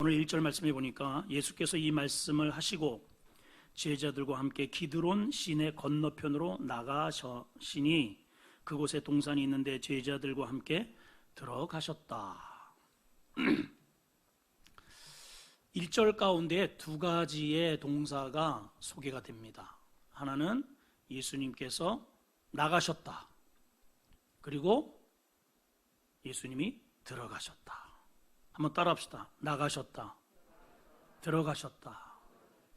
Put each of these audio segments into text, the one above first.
오늘 1절 말씀해 보니까 예수께서 이 말씀을 하시고 제자들과 함께 기드론 시내 건너편으로 나가시니 그곳에 동산이 있는데 제자들과 함께 들어가셨다. 1절 가운데 두 가지의 동사가 소개가 됩니다. 하나는 예수님께서 나가셨다. 그리고 예수님이 들어가셨다. 한번 따라합시다. 나가셨다. 들어가셨다.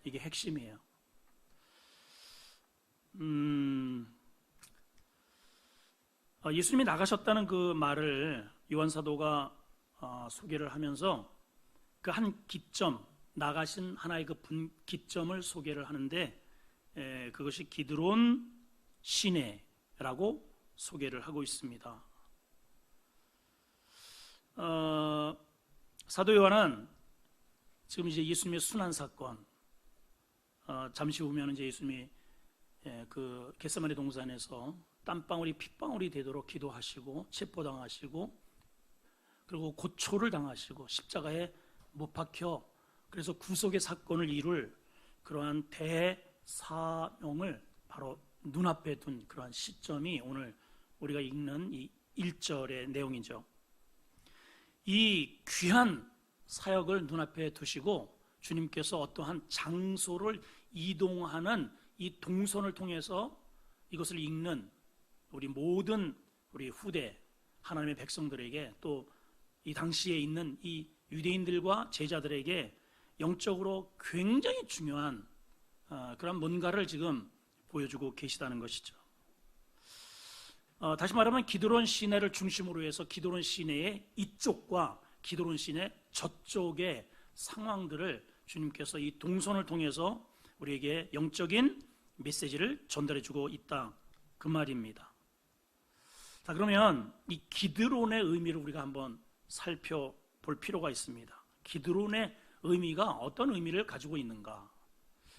이게 핵심이에요. 예수님이 나가셨다는 그 말을 요한 사도가 소개를 하면서 그 한 기점, 나가신 하나의 그 기점을 소개를 하는데 그것이 기드론 시내라고 소개를 하고 있습니다. 사도 요한은 지금 이제 예수님의 순환 사건, 잠시 후면 이제 예수님이 그 겟세마네 동산에서 땀방울이 핏방울이 되도록 기도하시고 체포당하시고 그리고 고초를 당하시고 십자가에 못 박혀 그래서 구속의 사건을 이룰 그러한 대사명을 바로 눈앞에 둔 그러한 시점이 오늘 우리가 읽는 이 1절의 내용이죠. 이 귀한 사역을 눈앞에 두시고 주님께서 어떠한 장소를 이동하는 이 동선을 통해서 이것을 읽는 우리 모든 우리 후대 하나님의 백성들에게 또 이 당시에 있는 이 유대인들과 제자들에게 영적으로 굉장히 중요한 그런 뭔가를 지금 보여주고 계시다는 것이죠. 다시 말하면 기드론 시내를 중심으로 해서 기드론 시내의 이쪽과 기드론 시내 저쪽의 상황들을 주님께서 이 동선을 통해서 우리에게 영적인 메시지를 전달해주고 있다 그 말입니다. 자, 그러면 이 기드론의 의미를 우리가 한번 살펴볼 필요가 있습니다. 기드론의 의미가 어떤 의미를 가지고 있는가?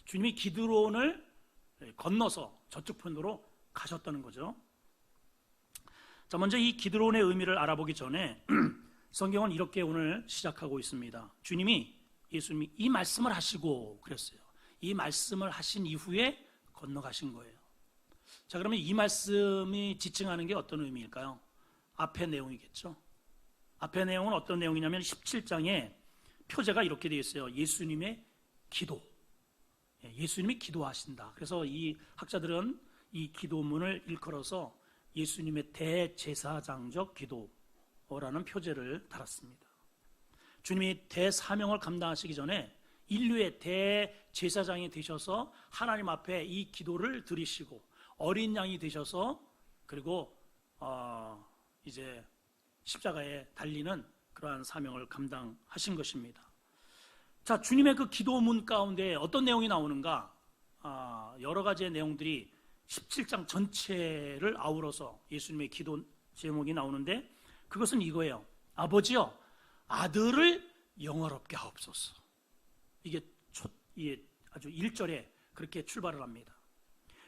주님이 기드론을 건너서 저쪽 편으로 가셨다는 거죠. 자, 먼저 이 기드론의 의미를 알아보기 전에 성경은 이렇게 오늘 시작하고 있습니다. 예수님이 이 말씀을 하시고 그랬어요. 이 말씀을 하신 이후에 건너가신 거예요. 자, 그러면 이 말씀이 지칭하는 게 어떤 의미일까요? 앞의 내용이겠죠. 앞의 내용은 어떤 내용이냐면 17장에 표제가 이렇게 되어 있어요. 예수님의 기도. 예수님이 기도하신다. 그래서 이 학자들은 이 기도문을 일컬어서 예수님의 대제사장적 기도라는 표제를 달았습니다. 주님이 대사명을 감당하시기 전에 인류의 대제사장이 되셔서 하나님 앞에 이 기도를 드리시고 어린 양이 되셔서 그리고 이제 십자가에 달리는 그러한 사명을 감당하신 것입니다. 자, 주님의 그 기도문 가운데 어떤 내용이 나오는가? 여러 가지의 내용들이 17장 전체를 아우러서 예수님의 기도 제목이 나오는데 그것은 이거예요. 아버지여, 아들을 영화롭게 하옵소서. 이게 아주 1절에 그렇게 출발을 합니다.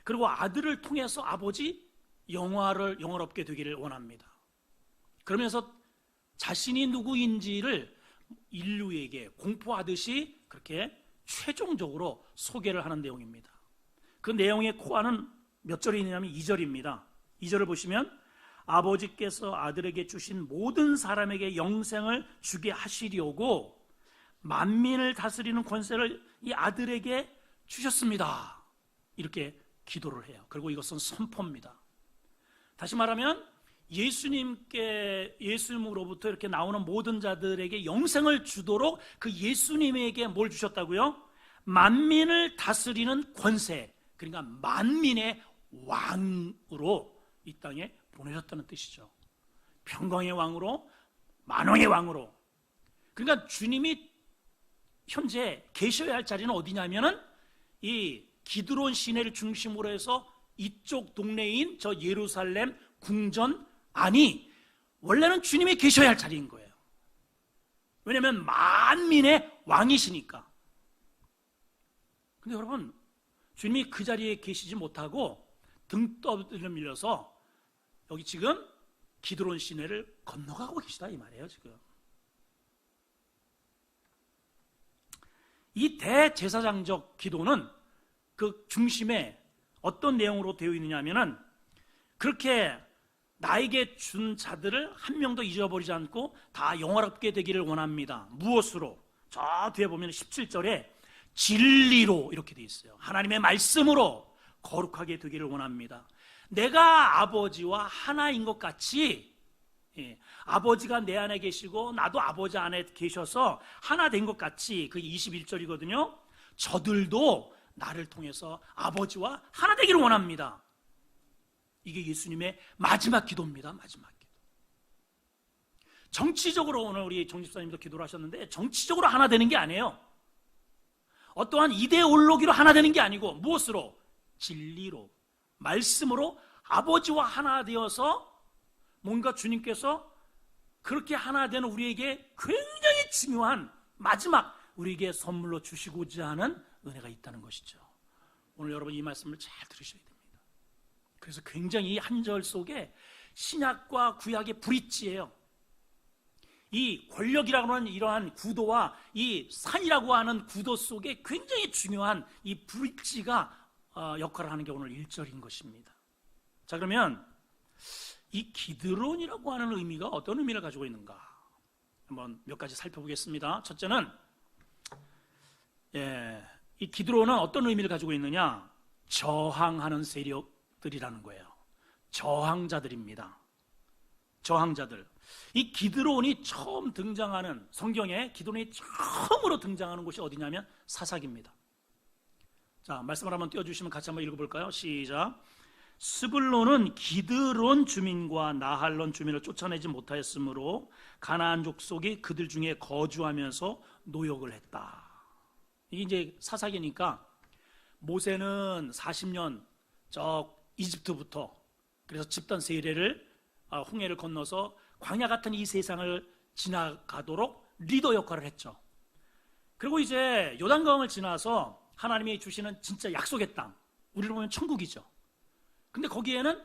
그리고 아들을 통해서 아버지 영화롭게 되기를 원합니다. 그러면서 자신이 누구인지를 인류에게 공포하듯이 그렇게 최종적으로 소개를 하는 내용입니다. 그 내용의 코어는 몇 절이 있냐면 2절입니다. 2절을 보시면 아버지께서 아들에게 주신 모든 사람에게 영생을 주게 하시려고 만민을 다스리는 권세를 이 아들에게 주셨습니다. 이렇게 기도를 해요. 그리고 이것은 선포입니다. 다시 말하면 예수님으로부터 이렇게 나오는 모든 자들에게 영생을 주도록 그 예수님에게 뭘 주셨다고요? 만민을 다스리는 권세, 그러니까 만민의 왕으로 이 땅에 보내셨다는 뜻이죠. 평강의 왕으로, 만왕의 왕으로. 그러니까 주님이 현재 계셔야 할 자리는 어디냐면은 이 기드론 시내를 중심으로 해서 이쪽 동네인 저 예루살렘 궁전 아니, 원래는 주님이 계셔야 할 자리인 거예요. 왜냐하면 만민의 왕이시니까. 근데 여러분, 주님이 그 자리에 계시지 못하고 등 떠밀려서 여기 지금 기드론 시내를 건너가고 계시다 이 말이에요. 지금 이 대제사장적 기도는 그 중심에 어떤 내용으로 되어 있느냐 하면은, 그렇게 나에게 준 자들을 한 명도 잊어버리지 않고 다 영화롭게 되기를 원합니다. 무엇으로? 저 뒤에 보면 17절에 진리로 이렇게 되어 있어요. 하나님의 말씀으로 거룩하게 되기를 원합니다. 내가 아버지와 하나인 것 같이, 아버지가 내 안에 계시고 나도 아버지 안에 계셔서 하나 된 것 같이, 그 21절이거든요. 저들도 나를 통해서 아버지와 하나 되기를 원합니다. 이게 예수님의 마지막 기도입니다. 마지막 기도. 정치적으로 오늘 우리 정 집사님도 기도를 하셨는데, 정치적으로 하나 되는 게 아니에요. 어떠한 이데올로기로 하나 되는 게 아니고, 무엇으로? 진리로, 말씀으로 아버지와 하나 되어서 뭔가 주님께서 그렇게 하나 되는 우리에게 굉장히 중요한 마지막 우리에게 선물로 주시고자 하는 은혜가 있다는 것이죠. 오늘 여러분 이 말씀을 잘 들으셔야 됩니다. 그래서 굉장히 이 한 절 속에 신약과 구약의 브릿지예요. 이 권력이라고 하는 이러한 구도와 이 산이라고 하는 구도 속에 굉장히 중요한 이 브릿지가 역할을 하는 게 오늘 1절인 것입니다. 자, 그러면 이 기드론이라고 하는 의미가 어떤 의미를 가지고 있는가 한번 몇 가지 살펴보겠습니다. 첫째는, 이 기드론은 어떤 의미를 가지고 있느냐? 저항하는 세력들이라는 거예요. 저항자들입니다. 저항자들. 이 기드론이 처음 등장하는, 성경에 기드론이 처음으로 등장하는 곳이 어디냐면 사사기입니다. 자, 말씀을 한번 띄워주시면 같이 한번 읽어볼까요? 시작. 스불론은 기드론 주민과 나할론 주민을 쫓아내지 못하였으므로 가나안 족속이 그들 중에 거주하면서 노역을 했다. 이게 이제 사사기니까, 모세는 40년 저 이집트부터, 그래서 집단 세례를 홍해를 건너서 광야 같은 이 세상을 지나가도록 리더 역할을 했죠. 그리고 이제 요단강을 지나서 하나님이 주시는 진짜 약속의 땅, 우리로 보면 천국이죠. 근데 거기에는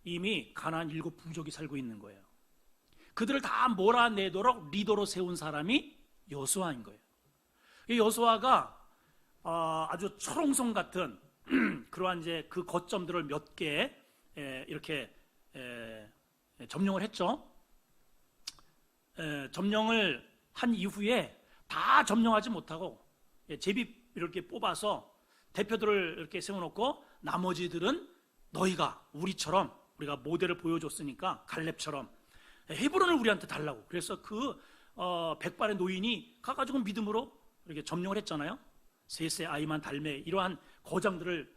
이미 가나안 7 부족이 살고 있는 거예요. 그들을 다 몰아내도록 리더로 세운 사람이 여호수아인 거예요. 이 여호수아가 아주 철옹성 같은 그러한 이제 그 거점들을 몇 개 이렇게 점령을 했죠. 점령을 한 이후에 다 점령하지 못하고 제비 이렇게 뽑아서 대표들을 이렇게 세워놓고, 나머지들은 너희가 우리처럼, 우리가 모델을 보여줬으니까 갈렙처럼 헤브론을 우리한테 달라고. 그래서 그 백발의 노인이 가가지고 믿음으로 이렇게 점령을 했잖아요. 셋의 아이만 달매, 이러한 거장들을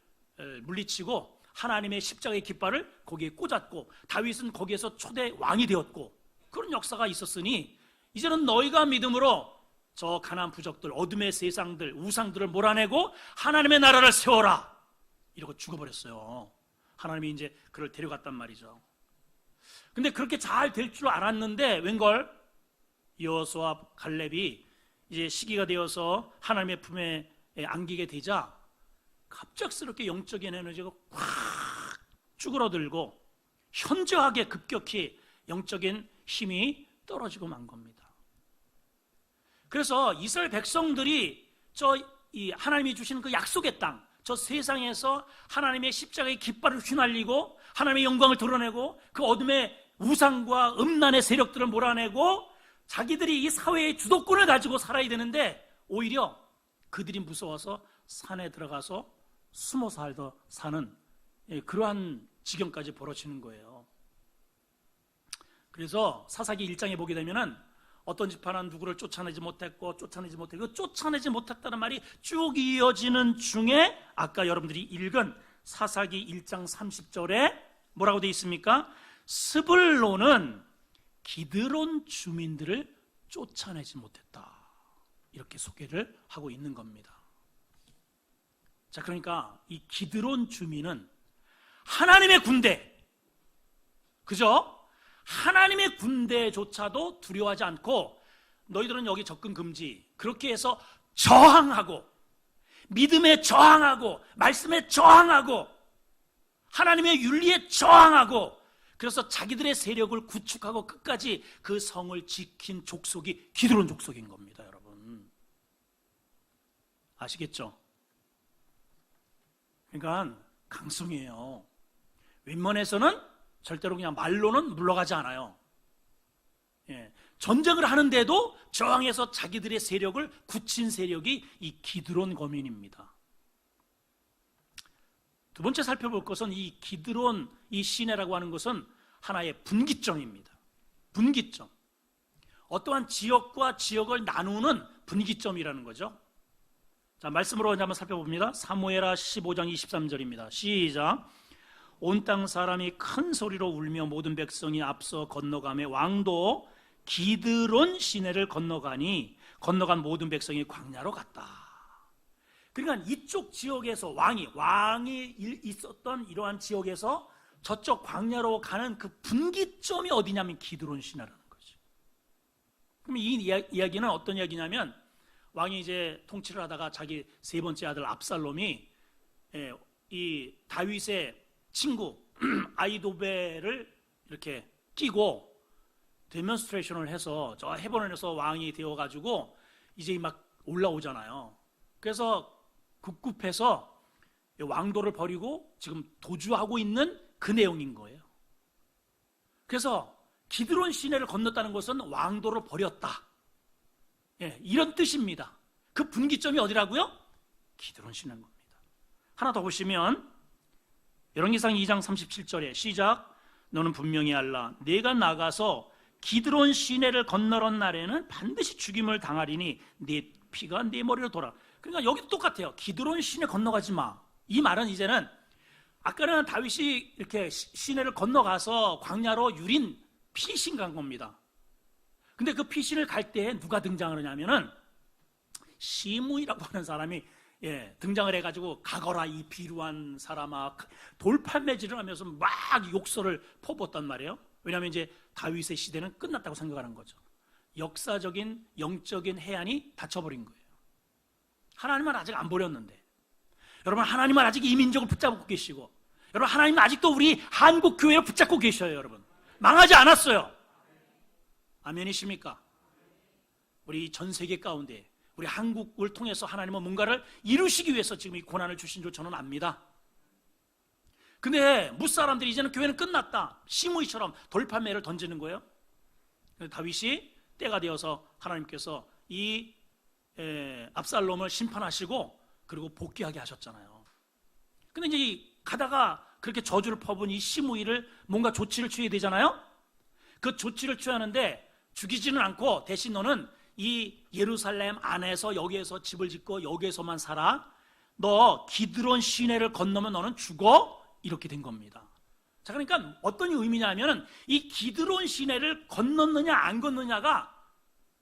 물리치고 하나님의 십자가의 깃발을 거기에 꽂았고, 다윗은 거기에서 초대 왕이 되었고, 그런 역사가 있었으니 이제는 너희가 믿음으로 저 가나안 부족들, 어둠의 세상들, 우상들을 몰아내고 하나님의 나라를 세워라, 이러고 죽어버렸어요. 하나님이 이제 그를 데려갔단 말이죠. 근데 그렇게 잘 될 줄 알았는데 웬걸, 여호수아 갈렙이 이제 시기가 되어서 하나님의 품에 안기게 되자 갑작스럽게 영적인 에너지가 확 쭈그러들고 현저하게 급격히 영적인 힘이 떨어지고 만 겁니다. 그래서 이스라엘 백성들이 이 하나님이 주시는 그 약속의 땅, 저 세상에서 하나님의 십자가의 깃발을 휘날리고 하나님의 영광을 드러내고 그 어둠의 우상과 음란의 세력들을 몰아내고 자기들이 이 사회의 주도권을 가지고 살아야 되는데, 오히려 그들이 무서워서 산에 들어가서 숨어 사는 그러한 지경까지 벌어지는 거예요. 그래서 사사기 1장에 보게 되면은 어떤 지파는 누구를 쫓아내지 못했고 쫓아내지 못했다는 말이 쭉 이어지는 중에 아까 여러분들이 읽은 사사기 1장 30절에 뭐라고 되어 있습니까? 스불론은 기드론 주민들을 쫓아내지 못했다, 이렇게 소개를 하고 있는 겁니다. 자, 그러니까 이 기드론 주민은 하나님의 군대, 그죠? 하나님의 군대조차도 두려워하지 않고, 너희들은 여기 접근 금지, 그렇게 해서 저항하고, 믿음에 저항하고, 말씀에 저항하고, 하나님의 윤리에 저항하고, 그래서 자기들의 세력을 구축하고 끝까지 그 성을 지킨 족속이 기드론 족속인 겁니다, 여러분. 아시겠죠? 그러니까 강성이에요. 윗면에서는 절대로 그냥 말로는 물러가지 않아요. 예, 전쟁을 하는데도 저항해서 자기들의 세력을 굳힌 세력이 이 기드론 거민입니다. 두 번째 살펴볼 것은 이 기드론, 이 시내라고 하는 것은 하나의 분기점입니다. 분기점. 어떠한 지역과 지역을 나누는 분기점이라는 거죠. 자, 말씀으로 한번 살펴봅니다. 사무엘하 15장 23절입니다. 시작. 온 땅 사람이 큰 소리로 울며 모든 백성이 앞서 건너가며 왕도 기드론 시내를 건너간 모든 백성이 광야로 갔다. 그러니까 이쪽 지역에서 왕이 있었던 이러한 지역에서 저쪽 광야로 가는 그 분기점이 어디냐면 기드론 시내라는 거죠. 그럼 이 이야기는 어떤 이야기냐면 왕이 이제 통치를 하다가 자기 세 번째 아들 압살롬이 이 다윗의 친구 아히도벨을 이렇게 끼고 데몬스트레이션을 해서 저 헤브론에서 왕이 되어가지고 이제 막 올라오잖아요. 그래서 급급해서 왕도를 버리고 지금 도주하고 있는 그 내용인 거예요. 그래서 기드론 시내를 건넜다는 것은 왕도를 버렸다. 이런 뜻입니다. 그 분기점이 어디라고요? 기드론 시내인 겁니다. 하나 더 보시면 열왕기상 2장 37절에 시작. 너는 분명히 알라. 내가 나가서 기드론 시내를 건너던 날에는 반드시 죽임을 당하리니 네 피가 네 머리로 돌아. 그러니까 여기도 똑같아요. 기드론 시내 건너가지 마. 이 말은 이제는 아까는 다윗이 이렇게 시내를 건너가서 광야로 유린 피신 간 겁니다. 근데 그 피신을 갈 때 누가 등장을 하냐면은 시므이라고 하는 사람이 등장을 해가지고 가거라 이 비루한 사람아, 돌팔매질을 하면서 막 욕설을 퍼붓단 말이에요. 왜냐하면 이제 다윗의 시대는 끝났다고 생각하는 거죠. 역사적인 영적인 해안이 닫혀버린 거예요. 하나님은 아직 안 버렸는데, 여러분 하나님은 아직 이민족을 붙잡고 계시고, 여러분 하나님은 아직도 우리 한국 교회를 붙잡고 계셔요. 여러분 망하지 않았어요. 아멘이십니까? 우리 전 세계 가운데 우리 한국을 통해서 하나님은 뭔가를 이루시기 위해서 지금 이 고난을 주신 줄 저는 압니다. 근데 무사람들이 이제는 교회는 끝났다, 시므이처럼 돌팔매를 던지는 거예요. 다윗이 때가 되어서 하나님께서 이 압살롬을 심판하시고 그리고 복귀하게 하셨잖아요. 근데 이제 가다가 그렇게 저주를 퍼부은 이 시므이를 뭔가 조치를 취해야 되잖아요. 그 조치를 취하는데 죽이지는 않고 대신 너는 이 예루살렘 안에서 여기에서 집을 짓고 여기에서만 살아. 너 기드론 시내를 건너면 너는 죽어. 이렇게 된 겁니다. 자, 그러니까 어떤 의미냐면 이 기드론 시내를 건넜느냐 안 건너냐가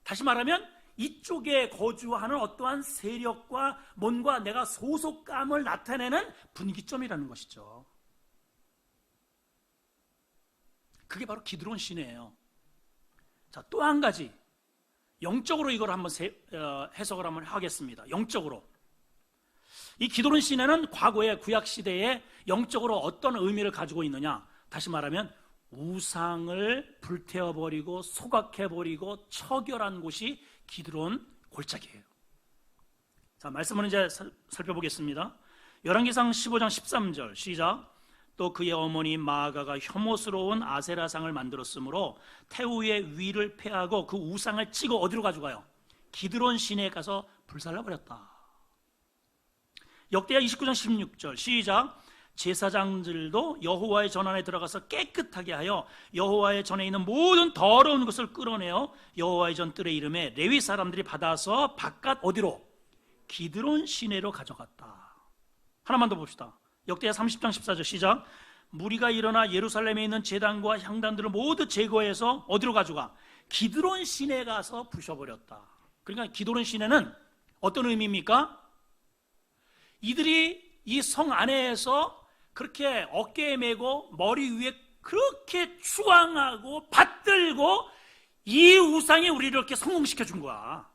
다시 말하면 이쪽에 거주하는 어떠한 세력과 뭔가 내가 소속감을 나타내는 분기점이라는 것이죠. 그게 바로 기드론 시내예요. 자, 또 한 가지 영적으로 이걸 한번 해석을 한번 하겠습니다. 영적으로 이 기드론 시내는 과거의 구약 시대에 영적으로 어떤 의미를 가지고 있느냐? 다시 말하면 우상을 불태워버리고 소각해버리고 처결한 곳이 기드론 골짜기예요. 자, 말씀을 이제 살펴보겠습니다. 열왕기상 15장 13절 시작. 또 그의 어머니 마아가가 혐오스러운 아세라상을 만들었으므로 태우의 위를 패하고 그 우상을 찍어 어디로 가져가요? 기드론 시내에 가서 불살라버렸다. 역대하 29장 16절 시작. 제사장들도 여호와의 전 안에 들어가서 깨끗하게 하여 여호와의 전에 있는 모든 더러운 것을 끌어내어 여호와의 전 뜰의 이름에 레위 사람들이 받아서 바깥 어디로? 기드론 시내로 가져갔다. 하나만 더 봅시다. 역대하 30장 14절 시작. 무리가 일어나 예루살렘에 있는 제단과 향단들을 모두 제거해서 어디로 가져가? 기드론 시내에 가서 부셔버렸다. 그러니까 기드론 시내는 어떤 의미입니까? 이들이 이 성 안에서 그렇게 어깨에 메고 머리 위에 그렇게 추앙하고 받들고 이 우상이 우리를 이렇게 성공시켜 준 거야.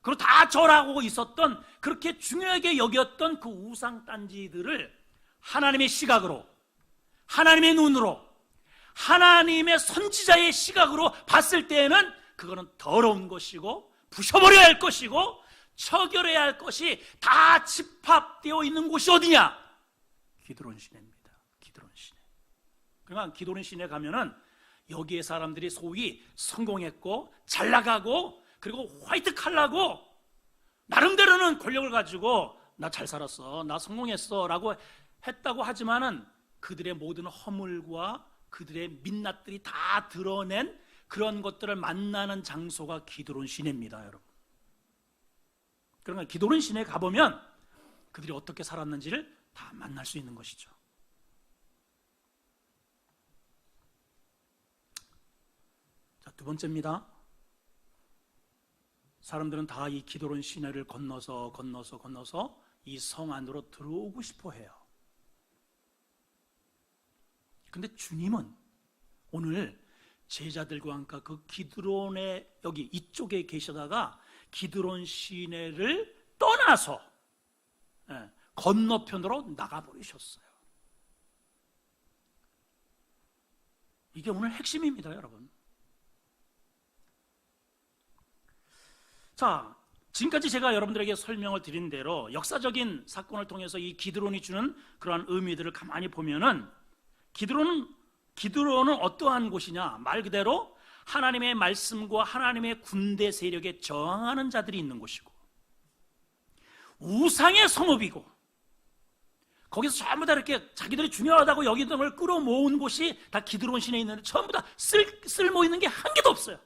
그리고 다 절하고 있었던, 그렇게 중요하게 여겼던 그 우상 딴지들을 하나님의 시각으로, 하나님의 눈으로, 하나님의 선지자의 시각으로 봤을 때에는 그거는 더러운 것이고 부셔버려야 할 것이고 처결해야 할 것이 다 집합되어 있는 곳이 어디냐? 기드론 시내입니다. 기드론 시내. 그러니까 기드론 시내 가면은 여기에 사람들이 소위 성공했고 잘 나가고 그리고 화이트 칼라고 나름대로는 권력을 가지고 나 잘 살았어, 나 성공했어 라고 했다고 하지만은 그들의 모든 허물과 그들의 민낯들이 다 드러낸 그런 것들을 만나는 장소가 기드론 시내입니다, 여러분. 그러니까 기드론 시내에 가보면 그들이 어떻게 살았는지를 다 만날 수 있는 것이죠. 자, 두 번째입니다. 사람들은 다 이 기드론 시내를 건너서 이 성 안으로 들어오고 싶어 해요. 근데 주님은 오늘 제자들과 함께 그 기드론의 여기 이쪽에 계시다가 기드론 시내를 떠나서 건너편으로 나가버리셨어요. 이게 오늘 핵심입니다, 여러분. 자, 지금까지 제가 여러분들에게 설명을 드린 대로 역사적인 사건을 통해서 이 기드론이 주는 그러한 의미들을 가만히 보면은 기드론은 어떠한 곳이냐? 말 그대로 하나님의 말씀과 하나님의 군대 세력에 저항하는 자들이 있는 곳이고, 우상의 성읍이고, 거기서 전부 다 이렇게 자기들이 중요하다고 여기던 걸 끌어모은 곳이 다 기드론 시내에 있는데 전부 다 쓸모 있는 게 한 개도 없어요.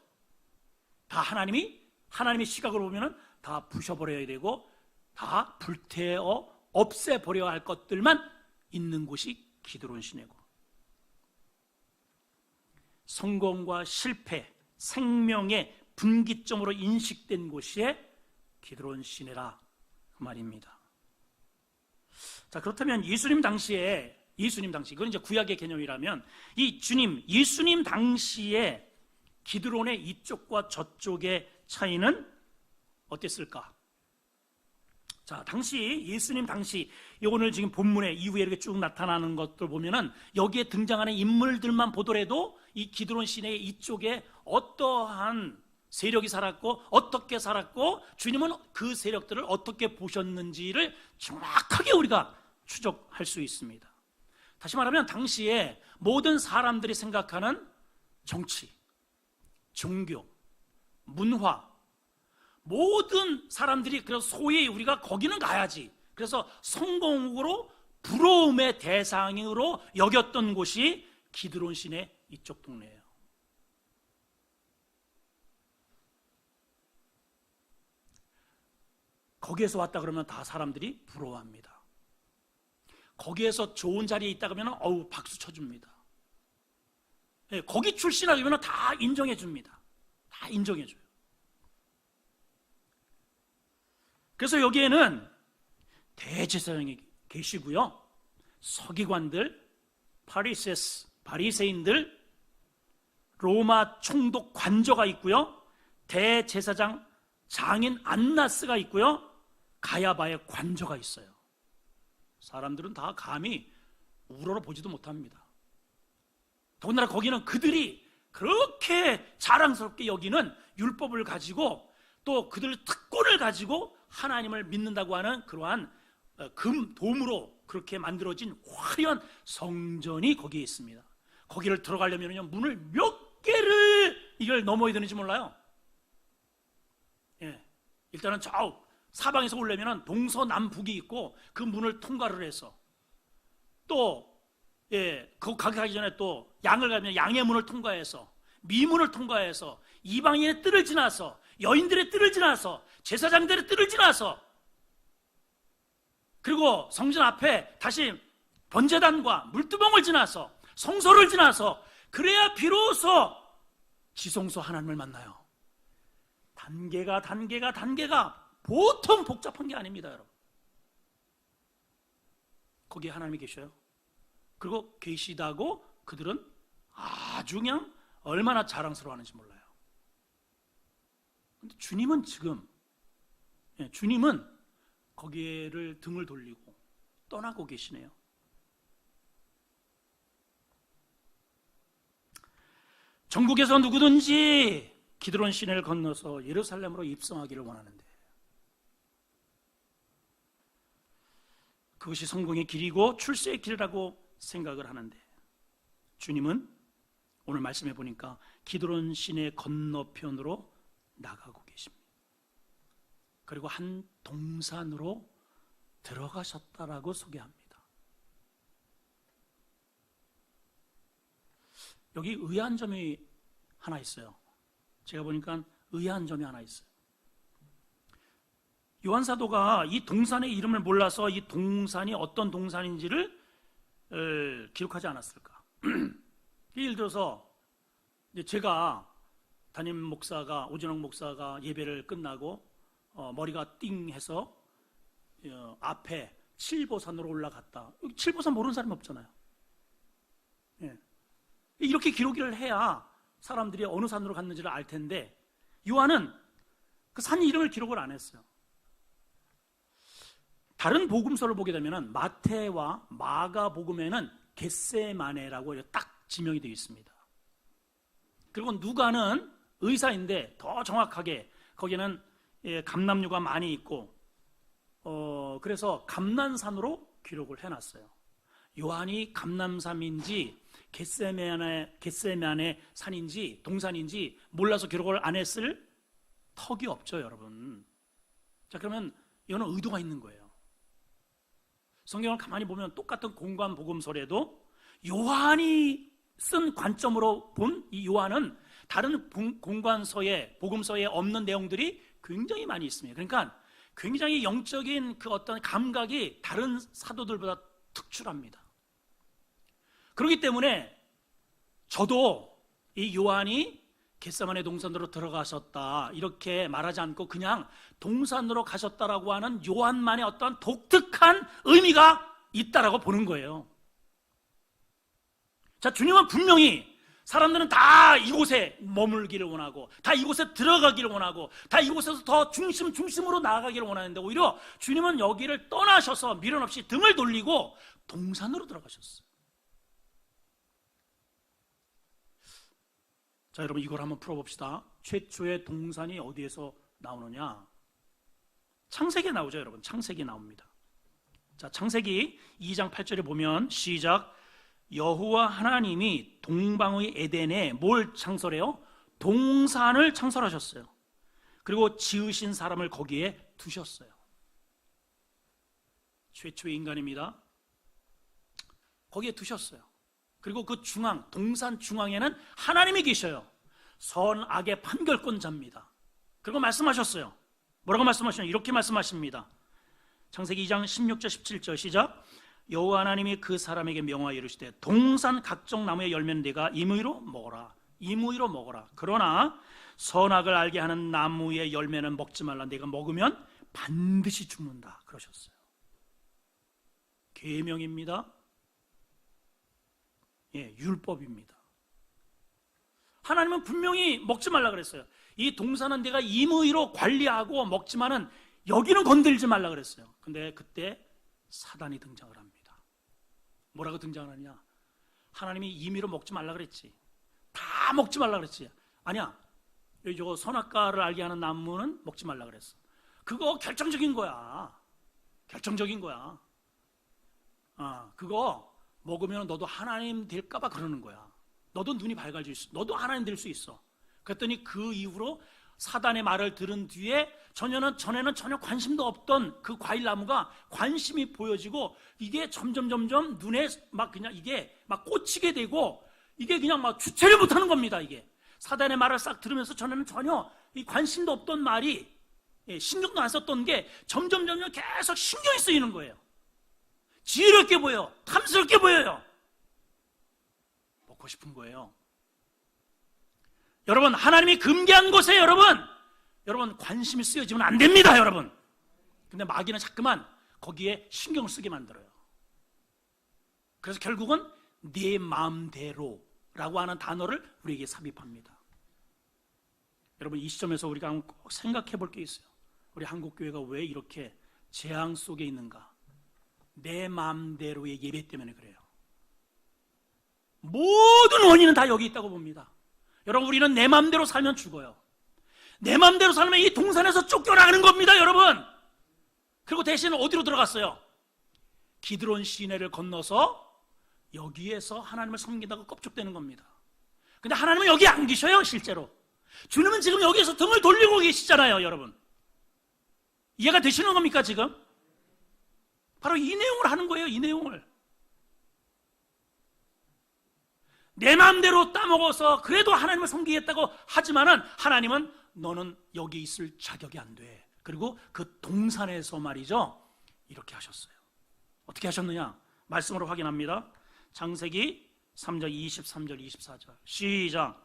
다 하나님의 시각으로 보면은 다 부셔버려야 되고 다 불태워 없애버려야 할 것들만 있는 곳이 기드론 시내고, 성공과 실패, 생명의 분기점으로 인식된 곳이 기드론 시내라 그 말입니다. 자, 그렇다면 예수님 당시 그건 이제 구약의 개념이라면 이 예수님 당시에 기드론의 이쪽과 저쪽의 차이는 어땠을까? 자, 예수님 당시 오늘 지금 본문에 이후에 이렇게 쭉 나타나는 것들 보면은 여기에 등장하는 인물들만 보더라도 이 기드론 시내의 이쪽에 어떠한 세력이 살았고 어떻게 살았고 주님은 그 세력들을 어떻게 보셨는지를 정확하게 우리가 추적할 수 있습니다. 다시 말하면 당시에 모든 사람들이 생각하는 정치, 종교, 문화, 모든 사람들이 그래서 소위 우리가 거기는 가야지, 그래서 성공으로 부러움의 대상으로 여겼던 곳이 기드론 시내 이쪽 동네예요. 거기에서 왔다 그러면 다 사람들이 부러워합니다. 거기에서 좋은 자리에 있다 그러면 어우 박수 쳐줍니다. 거기 출신이라 그러면 다 인정해 줍니다. 다 인정해 줘요. 그래서 여기에는 대제사장이 계시고요, 서기관들, 바리새인들, 로마 총독 관저가 있고요, 대제사장 장인 안나스가 있고요, 가야바의 관저가 있어요. 사람들은 다 감히 우러러보지도 못합니다. 더군다나 거기는 그들이 그렇게 자랑스럽게 여기는 율법을 가지고 또 그들 특권을 가지고 하나님을 믿는다고 하는 그러한 금돔으로 그렇게 만들어진 화려한 성전이 거기에 있습니다. 거기를 들어가려면 문을 몇 개를 이걸 넘어야 되는지 몰라요. 일단은 저 사방에서 오려면 동서남북이 있고 그 문을 통과를 해서 또 거기 가기 전에 또 양을 가면 양의 문을 통과해서 미문을 통과해서 이방인의 뜰을 지나서 여인들의 뜰을 지나서 제사장들의 뜰을 지나서 그리고 성전 앞에 다시 번제단과 물두멍을 지나서 성소를 지나서 그래야 비로소 지성소 하나님을 만나요. 단계가 보통 복잡한 게 아닙니다, 여러분. 거기에 하나님이 계셔요. 그리고 계시다고 그들은 아주 그냥 얼마나 자랑스러워하는지 몰라요. 근데 주님은 거기를 등을 돌리고 떠나고 계시네요. 전국에서 누구든지 기드론 시내를 건너서 예루살렘으로 입성하기를 원하는데 그것이 성공의 길이고 출세의 길이라고 생각을 하는데, 주님은 오늘 말씀해 보니까 기드론 시내 건너편으로 나가고 계십니다. 그리고 한 동산으로 들어가셨다라고 소개합니다. 여기 의아한 점이 하나 있어요. 제가 보니까 의아한 점이 하나 있어요. 요한 사도가 이 동산의 이름을 몰라서 이 동산이 어떤 동산인지를 기록하지 않았을까? 예를 들어서 제가 담임 목사가, 오진영 목사가 예배를 끝나고 머리가 띵해서 앞에 칠보산으로 올라갔다. 칠보산 모르는 사람이 없잖아요. 예. 이렇게 기록을 해야 사람들이 어느 산으로 갔는지를 알 텐데, 요한은 그 산 이름을 기록을 안 했어요. 다른 복음서를 보게 되면 마태와 마가복음에는 겟세마네라고 딱 지명이 되어 있습니다. 그리고 누가는 의사인데 더 정확하게 거기는 감람류가 많이 있고 그래서 감난산으로 기록을 해놨어요. 요한이 감남산인지 겟세마네 산인지 동산인지 몰라서 기록을 안 했을 턱이 없죠, 여러분. 자, 그러면 이거는 의도가 있는 거예요. 성경을 가만히 보면 똑같은 공관 복음서에도 요한이 쓴 관점으로 본 이 요한은 다른 공관서에 복음서에 없는 내용들이 굉장히 많이 있습니다. 그러니까 굉장히 영적인 그 어떤 감각이 다른 사도들보다 특출합니다. 그렇기 때문에 저도 이 요한이 겟세마네 동산으로 들어가셨다 이렇게 말하지 않고 그냥 동산으로 가셨다라고 하는 요한만의 어떤 독특한 의미가 있다라고 보는 거예요. 자, 주님은 분명히 사람들은 다 이곳에 머물기를 원하고 다 이곳에 들어가기를 원하고 다 이곳에서 더 중심으로 나아가기를 원하는데, 오히려 주님은 여기를 떠나셔서 미련 없이 등을 돌리고 동산으로 들어가셨어요. 자, 여러분 이걸 한번 풀어봅시다. 최초의 동산이 어디에서 나오느냐? 창세기에 나오죠, 여러분. 창세기에 나옵니다. 자, 창세기 2장 8절에 보면 시작. 여호와 하나님이 동방의 에덴에 뭘 창설해요? 동산을 창설하셨어요. 그리고 지으신 사람을 거기에 두셨어요. 최초의 인간입니다. 거기에 두셨어요. 그리고 그 중앙, 동산 중앙에는 하나님이 계셔요. 선악의 판결권자입니다. 그리고 말씀하셨어요. 뭐라고 말씀하시나요? 이렇게 말씀하십니다. 창세기 2장 16절 17절 시작. 여호와 하나님이 그 사람에게 명하여 이르시되 동산 각종 나무의 열매는 네가 임의로 먹어라. 임의로 먹어라. 그러나 선악을 알게 하는 나무의 열매는 먹지 말라. 네가 먹으면 반드시 죽는다. 그러셨어요. 계명입니다. 예, 율법입니다. 하나님은 분명히 먹지 말라 그랬어요. 이 동산은 내가 임의로 관리하고 먹지만은 여기는 건들지 말라 그랬어요. 근데 그때 사단이 등장을 합니다. 뭐라고 등장을 하냐? 하나님이 임의로 먹지 말라 그랬지. 다 먹지 말라 그랬지. 아니야. 여기 저거 선악과를 알게 하는 나무는 먹지 말라 그랬어. 그거 결정적인 거야. 결정적인 거야. 그거 먹으면 너도 하나님 될까봐 그러는 거야. 너도 눈이 밝아질 수, 너도 하나님 될 수 있어. 그랬더니 그 이후로 사단의 말을 들은 뒤에 전에는 전혀 관심도 없던 그 과일나무가 관심이 보여지고 이게 점점 눈에 막 그냥 이게 막 꽂히게 되고 이게 그냥 막 주체를 못하는 겁니다. 이게 사단의 말을 싹 들으면서 전에는 전혀 이 관심도 없던 말이 신경도 안 썼던 게 점점 계속 신경이 쓰이는 거예요. 지혜롭게 보여, 탐스럽게 보여요. 먹고 싶은 거예요. 여러분, 하나님이 금기한 곳에 여러분 관심이 쓰여지면 안 됩니다, 여러분. 근데 마귀는 자꾸만 거기에 신경을 쓰게 만들어요. 그래서 결국은 네 마음대로라고 하는 단어를 우리에게 삽입합니다. 여러분, 이 시점에서 우리가 꼭 생각해 볼 게 있어요. 우리 한국교회가 왜 이렇게 재앙 속에 있는가? 내 마음대로의 예배 때문에 그래요. 모든 원인은 다 여기 있다고 봅니다. 여러분, 우리는 내 마음대로 살면 죽어요. 내 마음대로 살면 이 동산에서 쫓겨나가는 겁니다, 여러분. 그리고 대신 어디로 들어갔어요? 기드론 시내를 건너서 여기에서 하나님을 섬긴다고 껍죽대는 겁니다. 근데 하나님은 여기 안 계셔요. 실제로 주님은 지금 여기에서 등을 돌리고 계시잖아요. 여러분, 이해가 되시는 겁니까? 지금 바로 이 내용을 하는 거예요. 이 내용을 내 마음대로 따먹어서 그래도 하나님을 섬기겠다고 하지만은 하나님은 너는 여기 있을 자격이 안 돼. 그리고 그 동산에서 말이죠, 이렇게 하셨어요. 어떻게 하셨느냐? 말씀으로 확인합니다. 창세기 3장 23절 24절 시작.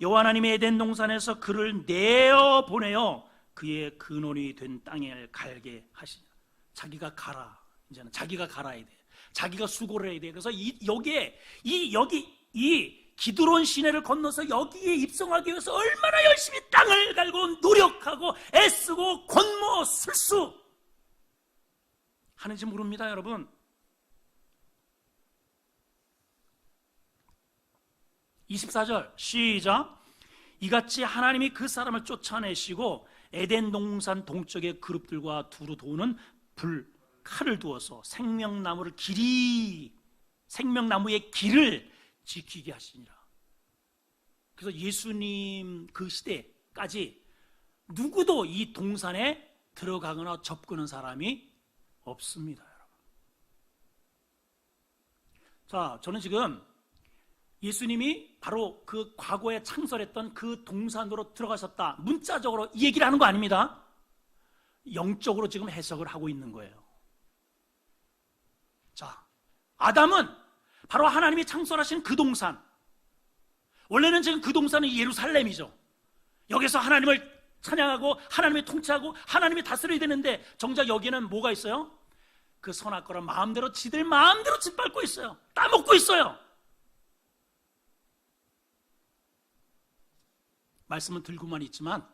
여호와 하나님이 에덴 동산에서 그를 내어 보내어 그의 근원이 된 땅에 갈게 하시냐. 자기가 가라. 이제는 자기가 갈아야 돼. 자기가 수고를 해야 돼. 그래서 여기에 이 기드론 시내를 건너서 여기에 입성하기 위해서 얼마나 열심히 땅을 갈고 노력하고 애쓰고 권모 술수 하는지 모릅니다. 여러분, 24절 시작. 이같이 하나님이 그 사람을 쫓아내시고 에덴 동산 동쪽의 그룹들과 두루 도는 칼을 두어서 생명나무의 길을 지키게 하시니라. 그래서 예수님 그 시대까지 누구도 이 동산에 들어가거나 접근한 사람이 없습니다. 여러분. 자, 저는 지금 예수님이 바로 그 과거에 창설했던 그 동산으로 들어가셨다, 문자적으로 이 얘기를 하는 거 아닙니다. 영적으로 지금 해석을 하고 있는 거예요. 자, 아담은 바로 하나님이 창설하신 그 동산, 원래는 지금 그 동산은 예루살렘이죠. 여기서 하나님을 찬양하고 하나님이 통치하고 하나님이 다스려야 되는데 정작 여기는 뭐가 있어요? 그 선악과를 마음대로 지들 마음대로 짓밟고 있어요. 따먹고 있어요. 말씀은 들고만 있지만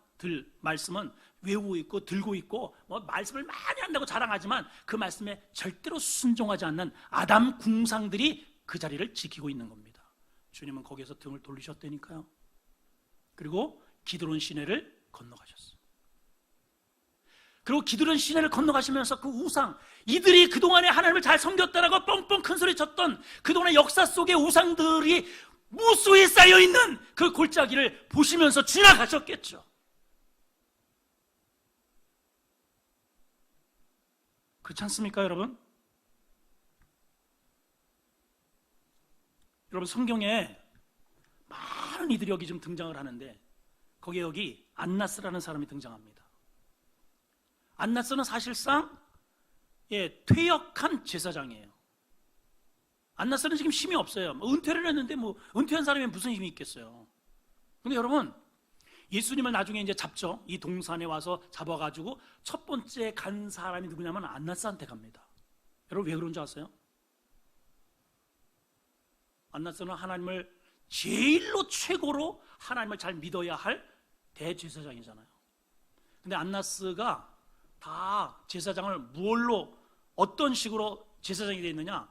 말씀은 외우고 있고 들고 있고 말씀을 많이 한다고 자랑하지만 그 말씀에 절대로 순종하지 않는 아담 궁상들이 그 자리를 지키고 있는 겁니다. 주님은 거기에서 등을 돌리셨다니까요. 그리고 기드론 시내를 건너가셨어요. 그리고 기드론 시내를 건너가시면서 그 우상, 이들이 그동안에 하나님을 잘 섬겼다라고 뻥뻥 큰소리 쳤던 그동안의 역사 속의 우상들이 무수히 쌓여있는 그 골짜기를 보시면서 지나가셨겠죠. 그렇지 않습니까, 여러분? 여러분, 성경에 많은 이들이 여기 좀 등장을 하는데 거기에 여기 안나스라는 사람이 등장합니다. 안나스는 사실상 퇴역한 제사장이에요. 안나스는 지금 힘이 없어요. 은퇴를 했는데 은퇴한 사람이 무슨 힘이 있겠어요. 근데 여러분, 예수님을 나중에 이제 잡죠. 이 동산에 와서 잡아가지고 첫 번째 간 사람이 누구냐면 안나스한테 갑니다. 여러분, 왜 그런 줄 아세요? 안나스는 하나님을 제일로 최고로 하나님을 잘 믿어야 할 대제사장이잖아요. 근데 안나스가 다 제사장을 무얼로, 어떤 식으로 제사장이 되어 있느냐?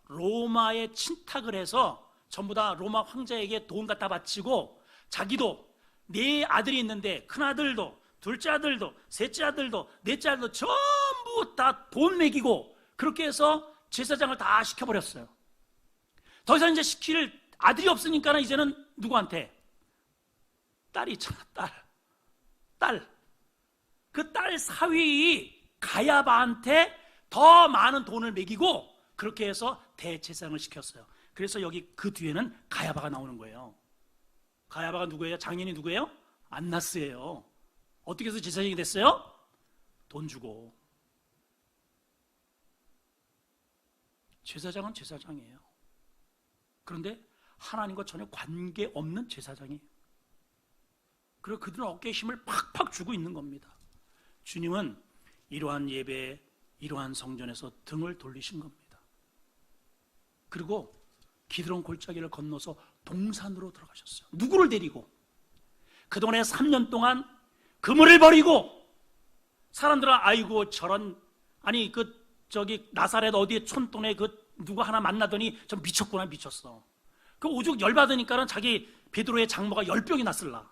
로마에 친탁을 해서 전부 다 로마 황제에게 돈 갖다 바치고 자기도 네 아들이 있는데 큰아들도 둘째 아들도 셋째 아들도 넷째 아들도 전부 다 돈 먹이고 그렇게 해서 제사장을 다 시켜버렸어요. 더 이상 이제 시킬 아들이 없으니까 이제는 누구한테? 딸이 있잖아. 딸. 그 딸 사위 가야바한테 더 많은 돈을 먹이고 그렇게 해서 대제사장을 시켰어요. 그래서 여기 그 뒤에는 가야바가 나오는 거예요. 가야바가 누구예요? 장인이 누구예요? 안나스예요. 어떻게 해서 제사장이 됐어요? 돈 주고. 제사장은 제사장이에요. 그런데 하나님과 전혀 관계없는 제사장이에요. 그리고 그들은 어깨에 힘을 팍팍 주고 있는 겁니다. 주님은 이러한 예배에, 이러한 성전에서 등을 돌리신 겁니다. 그리고 기드론 골짜기를 건너서 동산으로 들어가셨어요. 누구를 데리고? 그동안에 3년 동안 그물을 버리고 사람들은 아이고 저런, 아니 나사렛 어디에 촌동네 누구 하나 만나더니 좀 미쳤구나, 미쳤어. 그 오죽 열받으니까는 자기 베드로의 장모가 10병이 났을라.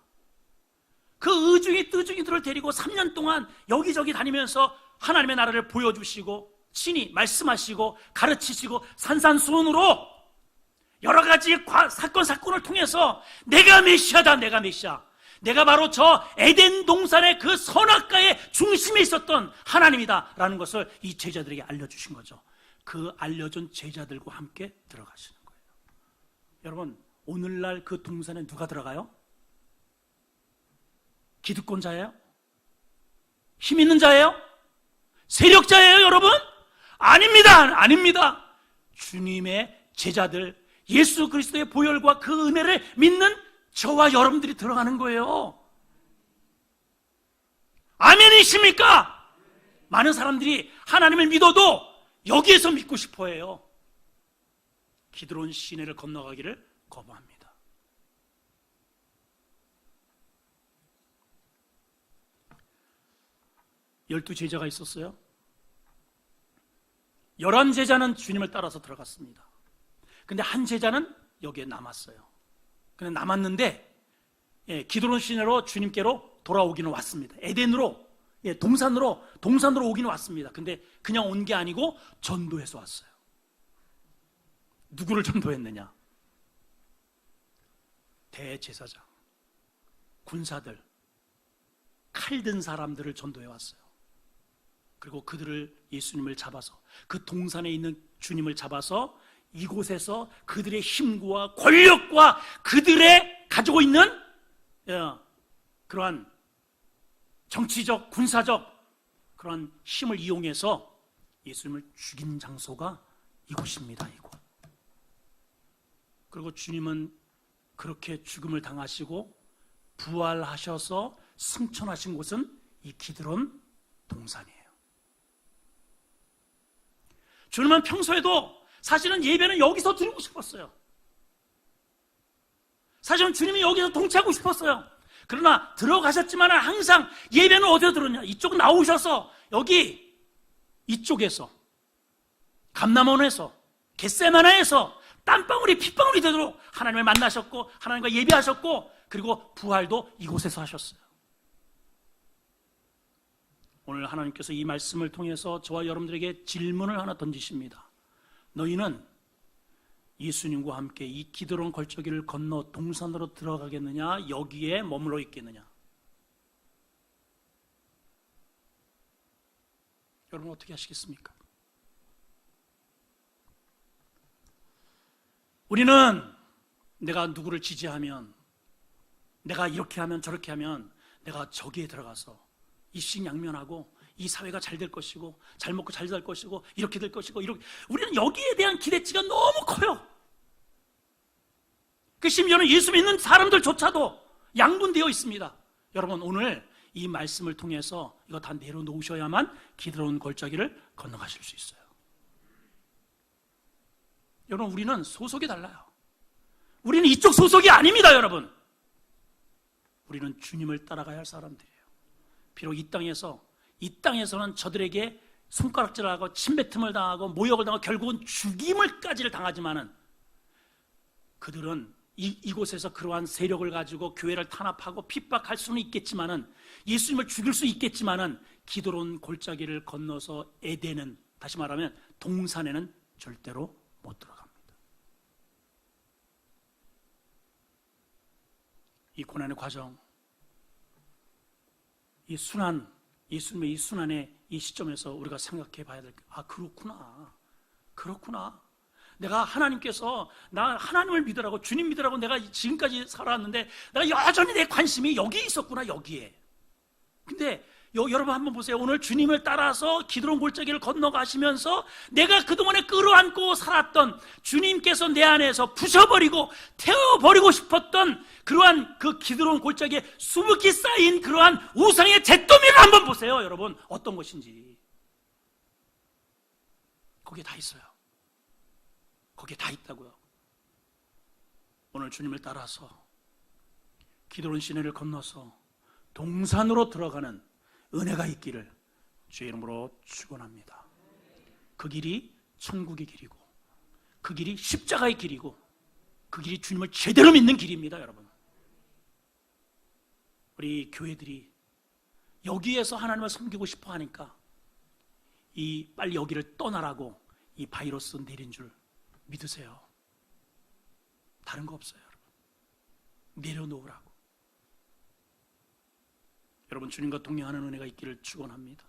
그 의중이 뜨중이들을 데리고 3년 동안 여기저기 다니면서 하나님의 나라를 보여주시고 친히 말씀하시고 가르치시고 산산수훈으로 여러 가지 사건을 통해서 내가 메시아다, 내가 메시아, 내가 바로 저 에덴 동산의 그 선악과의 중심에 있었던 하나님이다 라는 것을 이 제자들에게 알려주신 거죠. 그 알려준 제자들과 함께 들어가시는 거예요. 여러분, 오늘날 그 동산에 누가 들어가요? 기득권자예요? 힘 있는 자예요? 세력자예요, 여러분? 아닙니다. 아닙니다. 주님의 제자들, 예수 그리스도의 보혈과 그 은혜를 믿는 저와 여러분들이 들어가는 거예요. 아멘이십니까? 많은 사람들이 하나님을 믿어도 여기에서 믿고 싶어 해요. 기드론 시내를 건너가기를 거부합니다. 12제자가 있었어요. 11제자는 주님을 따라서 들어갔습니다. 근데 한 제자는 여기에 남았어요. 근데 남았는데 기드론 시내로 주님께로 돌아오기는 왔습니다. 에덴으로, 동산으로 오기는 왔습니다. 근데 그냥 온 게 아니고 전도해서 왔어요. 누구를 전도했느냐? 대제사장, 군사들, 칼 든 사람들을 전도해 왔어요. 그리고 그들을, 예수님을 잡아서, 그 동산에 있는 주님을 잡아서 이곳에서 그들의 힘과 권력과 그들의 가지고 있는 그러한 정치적, 군사적 그러한 힘을 이용해서 예수님을 죽인 장소가 이곳입니다. 이곳. 그리고 주님은 그렇게 죽음을 당하시고 부활하셔서 승천하신 곳은 이 기드론 동산이에요. 주님은 평소에도 사실은 예배는 여기서 드리고 싶었어요. 사실은 주님이 여기서 동치하고 싶었어요. 그러나 들어가셨지만 항상 예배는 어디서 들었냐? 이쪽 나오셔서 여기 이쪽에서 감람원에서 겟세마네에서 땀방울이 핏방울이 되도록 하나님을 만나셨고 하나님과 예배하셨고 그리고 부활도 이곳에서 하셨어요. 오늘 하나님께서 이 말씀을 통해서 저와 여러분들에게 질문을 하나 던지십니다. 너희는 예수님과 함께 이 기드론 걸저기를 건너 동산으로 들어가겠느냐? 여기에 머물러 있겠느냐? 여러분 어떻게 하시겠습니까? 우리는 내가 누구를 지지하면, 내가 이렇게 하면 저렇게 하면 내가 저기에 들어가서 일식양면하고 이 사회가 잘 될 것이고 잘 먹고 잘 살 것이고 이렇게 될 것이고 이렇게, 우리는 여기에 대한 기대치가 너무 커요. 그 심지어는 예수 믿는 사람들조차도 양분되어 있습니다. 여러분 오늘 이 말씀을 통해서 이거 다 내려놓으셔야만 기드론 골짜기를 건너가실 수 있어요. 여러분 우리는 소속이 달라요. 우리는 이쪽 소속이 아닙니다. 여러분 우리는 주님을 따라가야 할 사람들이에요. 비록 이 땅에서는 저들에게 손가락질하고 침뱉음을 당하고 모욕을 당하고 결국은 죽임을까지를 당하지만은 그들은 이곳에서 그러한 세력을 가지고 교회를 탄압하고 핍박할 수는 있겠지만은, 예수님을 죽일 수 있겠지만은 기드론 골짜기를 건너서 에덴은, 다시 말하면 동산에는 절대로 못 들어갑니다. 이 고난의 과정, 이 순환, 예수님의 이 순환의 이 시점에서 우리가 생각해 봐야 될 게, 그렇구나. 내가 하나님께서 나 하나님을 믿으라고, 주님 믿으라고 내가 지금까지 살아왔는데 내가 여전히 내 관심이 여기에 있었구나, 여기에. 근데 여러분 한번 보세요. 오늘 주님을 따라서 기드론 골짜기를 건너가시면서 내가 그동안에 끌어안고 살았던, 주님께서 내 안에서 부셔버리고 태워버리고 싶었던 그러한 그 기드론 골짜기에 수북히 쌓인 그러한 우상의 잿더미를 한번 보세요. 여러분 어떤 것인지. 거기에 다 있어요. 거기에 다 있다고요. 오늘 주님을 따라서 기드론 시내를 건너서 동산으로 들어가는 은혜가 있기를 주의 이름으로 축원합니다. 그 길이 천국의 길이고, 그 길이 십자가의 길이고, 그 길이 주님을 제대로 믿는 길입니다. 여러분 우리 교회들이 여기에서 하나님을 섬기고 싶어 하니까 이 빨리 여기를 떠나라고 이 바이러스 내린 줄 믿으세요. 다른 거 없어요, 여러분. 내려놓으라고. 여러분, 주님과 동행하는 은혜가 있기를 축원합니다.